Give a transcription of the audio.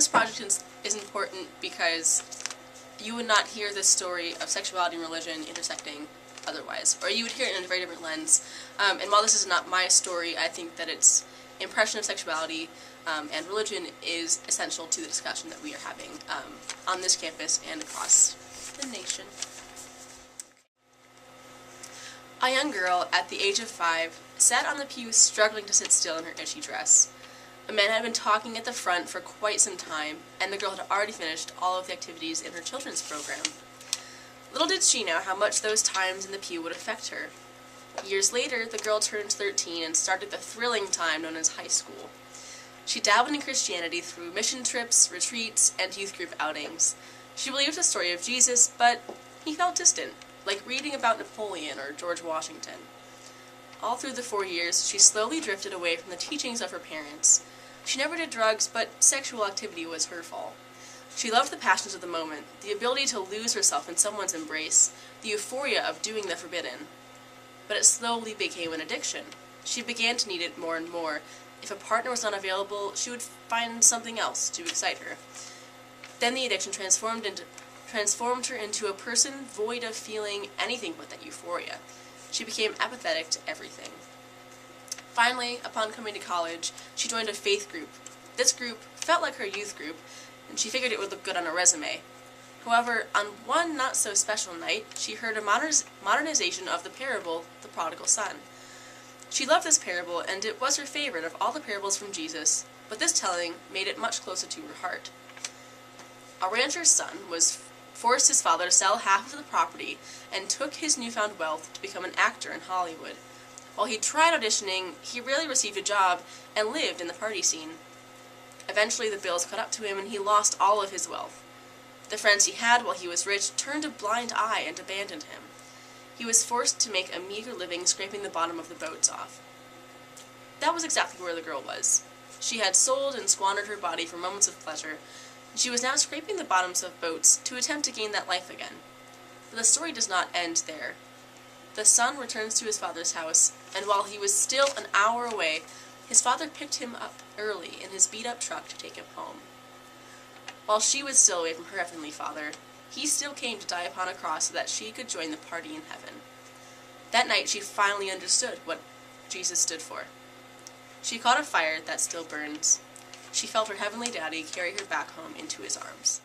this project is important because you would not hear this story of sexuality and religion intersecting otherwise, or you would hear it in a very different lens. And while this is not my story, I think that its impression of sexuality and religion is essential to the discussion that we are having on this campus and across the nation. A young girl at the age of 5 sat on the pew struggling to sit still in her itchy dress. A man had been talking at the front for quite some time, and the girl had already finished all of the activities in her children's program. Little did she know how much those times in the pew would affect her. Years later, the girl turned 13 and started the thrilling time known as high school. She dabbled in Christianity through mission trips, retreats, and youth group outings. She believed the story of Jesus, but he felt distant, like reading about Napoleon or George Washington. All through the 4 years, she slowly drifted away from the teachings of her parents. She never did drugs, but sexual activity was her fault. She loved the passions of the moment, the ability to lose herself in someone's embrace, the euphoria of doing the forbidden. But it slowly became an addiction. She began to need it more and more. If a partner was not available, she would find something else to excite her. Then the addiction transformed her into a person void of feeling anything but that euphoria. She became apathetic to everything. Finally, upon coming to college, she joined a faith group. This group felt like her youth group, and she figured it would look good on a resume. However, on one not-so-special night, she heard a modernization of the parable, The Prodigal Son. She loved this parable, and it was her favorite of all the parables from Jesus, but this telling made it much closer to her heart. A rancher's son forced his father to sell half of the property and took his newfound wealth to become an actor in Hollywood. While he tried auditioning, he rarely received a job and lived in the party scene. Eventually the bills caught up to him and he lost all of his wealth. The friends he had while he was rich turned a blind eye and abandoned him. He was forced to make a meager living scraping the bottom of the boats off. That was exactly where the girl was. She had sold and squandered her body for moments of pleasure, and she was now scraping the bottoms of boats to attempt to gain that life again. But the story does not end there. The son returns to his father's house, and while he was still an hour away, his father picked him up early in his beat-up truck to take him home. While she was still away from her heavenly father, he still came to die upon a cross so that she could join the party in heaven. That night she finally understood what Jesus stood for. She caught a fire that still burns. She felt her heavenly daddy carry her back home into his arms.